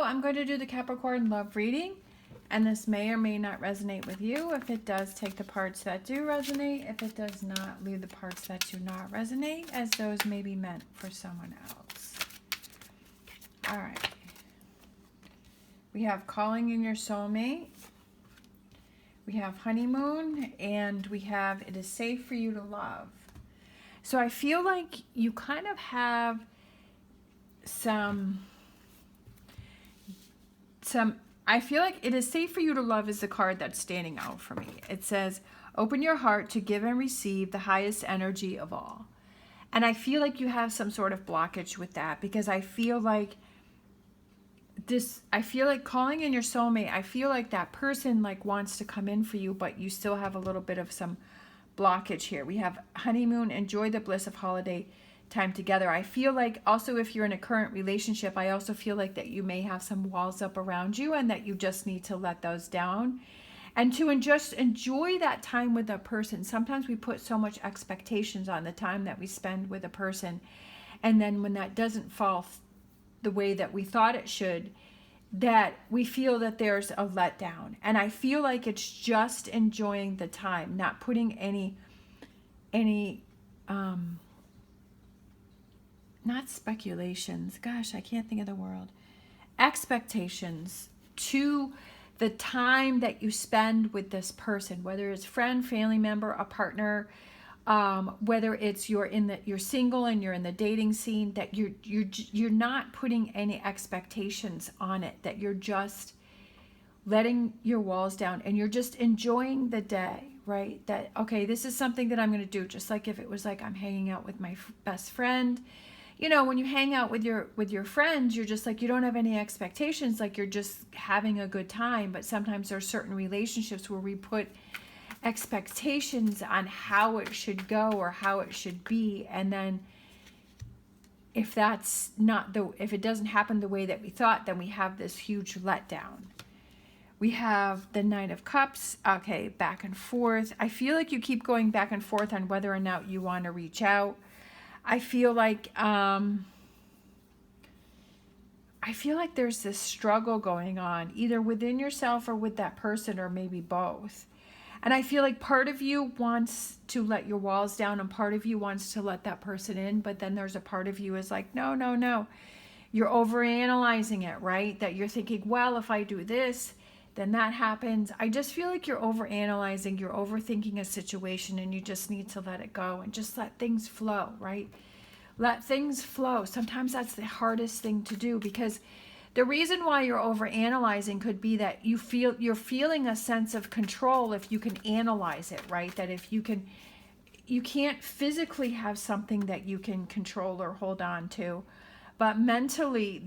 I'm going to do the Capricorn love reading, and this may or may not resonate with you. If it does, take the parts that do resonate. If it does not, leave the parts that do not resonate, as those may be meant for someone else. All right. We have calling in your soulmate. We have honeymoon, and we have it is safe for you to love. So I feel like you kind of have I feel like it is safe for you to love is the card that's standing out for me. It says, open your heart to give and receive the highest energy of all. And I feel like you have some sort of blockage with that, because I feel like calling in your soulmate, I feel like that person like wants to come in for you, but you still have a little bit of some blockage here. We have honeymoon, enjoy the bliss of holiday time together. I feel like also if you're in a current relationship, I also feel like that you may have some walls up around you and that you just need to let those down and to just enjoy that time with that person. Sometimes we put so much expectations on the time that we spend with a person, and then when that doesn't fall the way that we thought it should, that we feel that there's a letdown. And I feel like it's just enjoying the time, not putting any not speculations, gosh, I can't think of the word, expectations to the time that you spend with this person, whether it's friend, family member, a partner, whether it's you're single and you're in the dating scene, that you're not putting any expectations on it, that you're just letting your walls down and you're just enjoying the day, right? That, okay, this is something that I'm going to do. Just like if it was like I'm hanging out with my best friend, you know, when you hang out with your friends, you're just like, you don't have any expectations, like you're just having a good time. But sometimes there are certain relationships where we put expectations on how it should go or how it should be, and then if it doesn't happen the way that we thought, then we have this huge letdown. We have the Knight of Cups. Okay, back and forth. I feel like you keep going back and forth on whether or not you want to reach out. I feel like there's this struggle going on, either within yourself or with that person, or maybe both. And I feel like part of you wants to let your walls down and part of you wants to let that person in, but then there's a part of you is like, no. You're overanalyzing it, right? That you're thinking, well, if I do this, then that happens. I just feel like you're overanalyzing, you're overthinking a situation, and you just need to let it go and just let things flow, right? Let things flow. Sometimes that's the hardest thing to do, because the reason why you're overanalyzing could be that you're feeling a sense of control if you can analyze it, right? That if you can't physically have something that you can control or hold on to, but mentally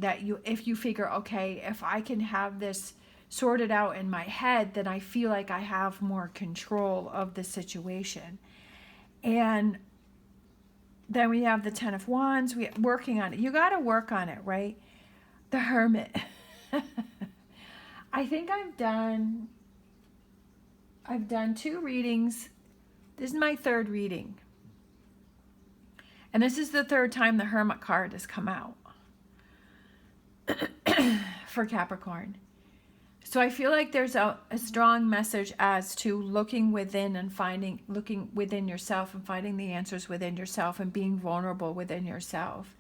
if you figure, okay, if I can have this sorted out in my head, then I feel like I have more control of the situation. And then we have the Ten of Wands. We're working on it. You got to work on it, right? The Hermit. I think I've done 2 readings. This is my 3rd reading. And this is the 3rd time the Hermit card has come out for Capricorn. So I feel like there's a strong message as to looking within yourself and finding the answers within yourself and being vulnerable within yourself.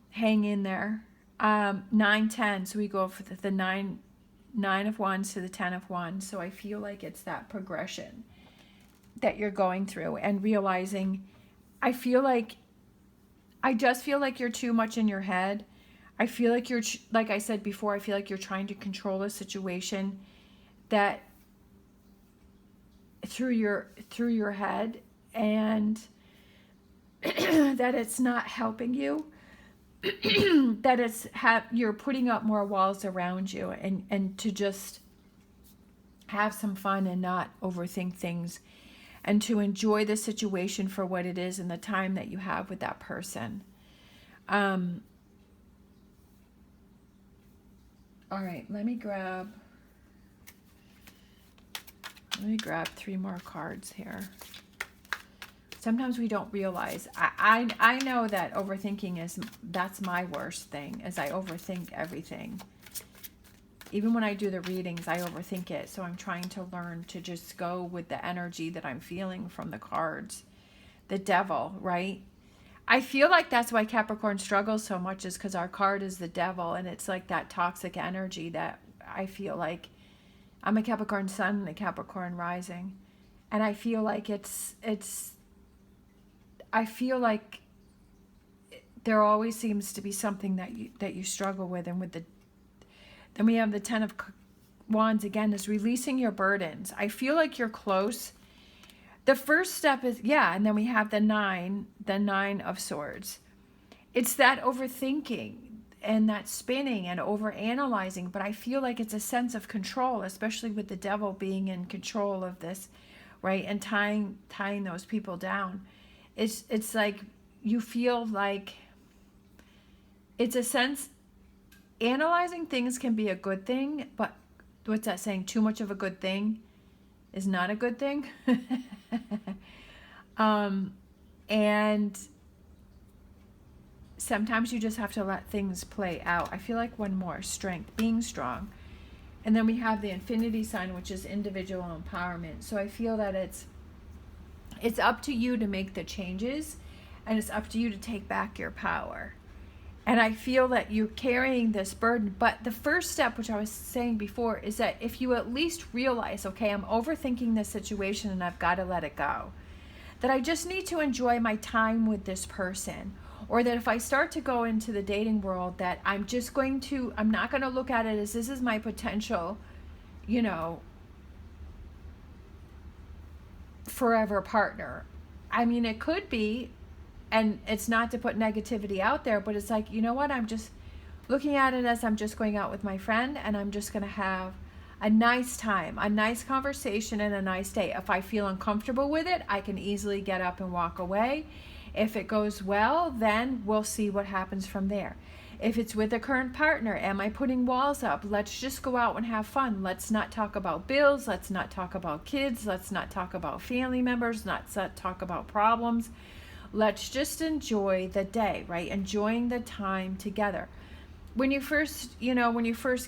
Hang in there. 9, 10. So we go for the 9 of Wands to the 10 of Wands. So I feel like it's that progression that you're going through and realizing, I just feel like you're too much in your head. I feel like like I said before, I feel like you're trying to control a situation that through your head, and that it's not helping you. That you're putting up more walls around you, and to just have some fun and not overthink things, and to enjoy the situation for what it is and the time that you have with that person. All right, let me grab 3 more cards here. Sometimes we don't realize. I know that overthinking that's my worst thing, is I overthink everything. Even when I do the readings, I overthink it. So I'm trying to learn to just go with the energy that I'm feeling from the cards. The devil, right? I feel like that's why Capricorn struggles so much, is because our card is the devil, and it's like that toxic energy that I feel like. I'm a Capricorn sun and a Capricorn rising, and I feel like I feel like there always seems to be something that you struggle with. And with then we have the 10 of Wands again, is releasing your burdens. I feel like you're close. The first step is, yeah, and then we have the 9 of Swords. It's that overthinking and that spinning and overanalyzing, but I feel like it's a sense of control, especially with the devil being in control of this, right? And tying those people down. It's like you feel like it's a sense. Analyzing things can be a good thing, but what's that saying? Too much of a good thing is not a good thing. And sometimes you just have to let things play out. I feel like one more, strength, being strong. And then we have the infinity sign, which is individual empowerment. So I feel that it's up to you to make the changes, and it's up to you to take back your power. And I feel that you're carrying this burden. But the first step, which I was saying before, is that if you at least realize, okay, I'm overthinking this situation and I've got to let it go. That I just need to enjoy my time with this person. Or that if I start to go into the dating world, that I'm not going to look at it as this is my potential, forever partner. I mean, it could be. And it's not to put negativity out there, but it's like, you know what? I'm just looking at it as I'm just going out with my friend, and I'm just going to have a nice time, a nice conversation, and a nice day. If I feel uncomfortable with it, I can easily get up and walk away. If it goes well, then we'll see what happens from there. If it's with a current partner, am I putting walls up? Let's just go out and have fun. Let's not talk about bills. Let's not talk about kids. Let's not talk about family members. Let's not talk about problems. Let's just enjoy the day, right? Enjoying the time together. When you first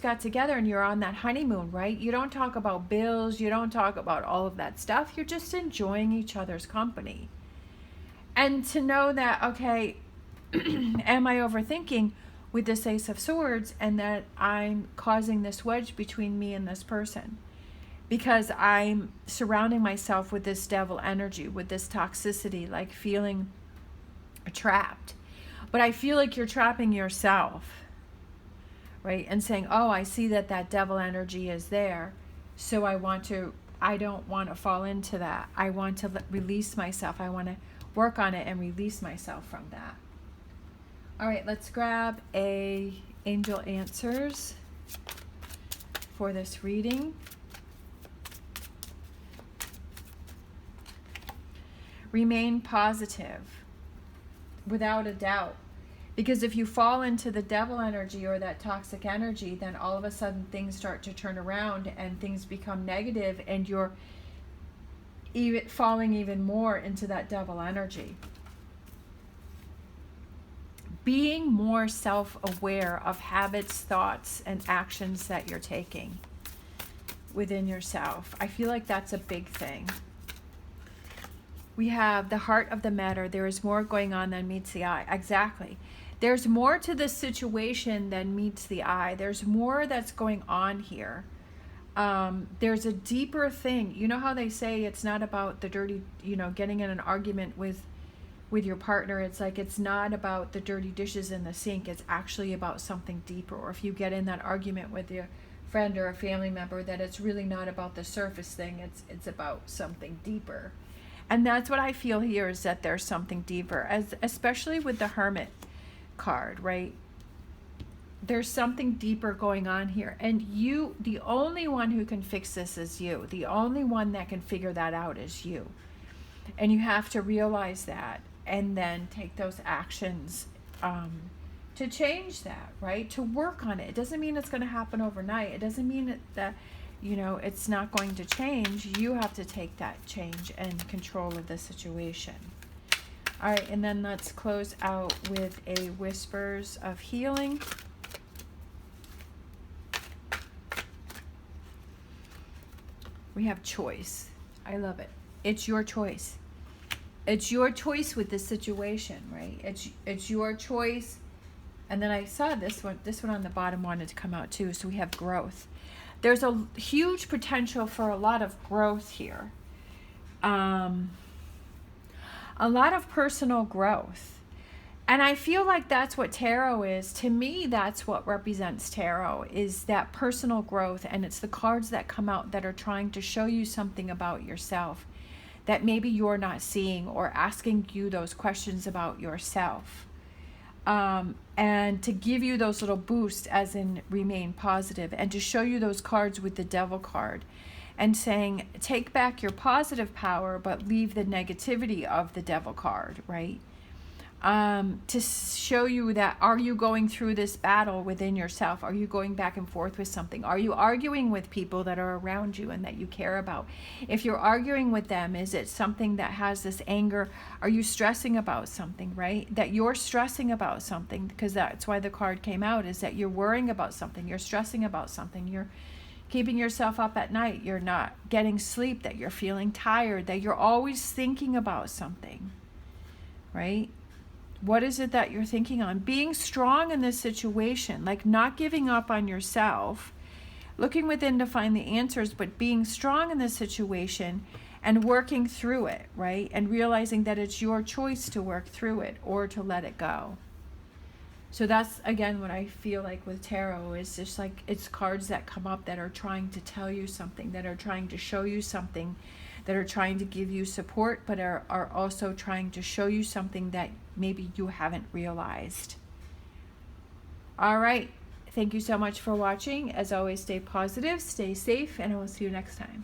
got together and you're on that honeymoon, right? You don't talk about bills. You don't talk about all of that stuff. You're just enjoying each other's company. And to know that, okay, am I overthinking with this Ace of Swords, and that I'm causing this wedge between me and this person? Because I'm surrounding myself with this devil energy, with this toxicity, like feeling trapped. But I feel like you're trapping yourself, right? And saying, oh, I see that devil energy is there. So I don't want to fall into that. I want to release myself. I want to work on it and release myself from that. All right, let's grab a angel answers for this reading. Remain positive, without a doubt. Because if you fall into the devil energy or that toxic energy, then all of a sudden things start to turn around and things become negative, and you're even falling even more into that devil energy. Being more self-aware of habits, thoughts, and actions that you're taking within yourself. I feel like that's a big thing. We have the heart of the matter. There is more going on than meets the eye. Exactly. There's more to this situation than meets the eye. There's more that's going on here. There's a deeper thing. You know how they say it's not about the dirty, getting in an argument with your partner. It's like, it's not about the dirty dishes in the sink. It's actually about something deeper. Or if you get in that argument with your friend or a family member, that it's really not about the surface thing. It's about something deeper. And that's what I feel here, is that there's something deeper, especially with the Hermit card, right? There's something deeper going on here. And you, the only one who can fix this is you. The only one that can figure that out is you. And you have to realize that, and then take those actions to change that, right? To work on it. It doesn't mean it's going to happen overnight. It doesn't mean that it's not going to change. You have to take that change and control of the situation. All right, and then let's close out with a whispers of healing. We have choice. I love it. It's your choice. It's your choice with this situation, right? It's your choice. And then I saw this one on the bottom wanted to come out too. So we have growth. There's a huge potential for a lot of growth here. A lot of personal growth. And I feel like that's what tarot is. To me, that's what represents tarot, is that personal growth. And it's the cards that come out that are trying to show you something about yourself that maybe you're not seeing, or asking you those questions about yourself. And to give you those little boosts, as in remain positive, and to show you those cards with the Devil card and saying, take back your positive power, but leave the negativity of the Devil card, right? To show you that, are you going through this battle within yourself? Are you going back and forth with something? Are you arguing with people that are around you and that you care about? If you're arguing with them, is it something that has this anger? Are you stressing about something, right? That you're stressing about something, because that's why the card came out, is that you're worrying about something, you're stressing about something, you're keeping yourself up at night, you're not getting sleep, that you're feeling tired, that you're always thinking about something, right? What is it that you're thinking on? Being strong in this situation, like not giving up on yourself, looking within to find the answers, but being strong in this situation and working through it, right? And realizing that it's your choice to work through it or to let it go. So that's, again, what I feel like with tarot is just like, it's cards that come up that are trying to tell you something, that are trying to show you something, that are trying to give you support, but are also trying to show you something that maybe you haven't realized. All right. Thank you so much for watching. As always, stay positive, stay safe, and I will see you next time.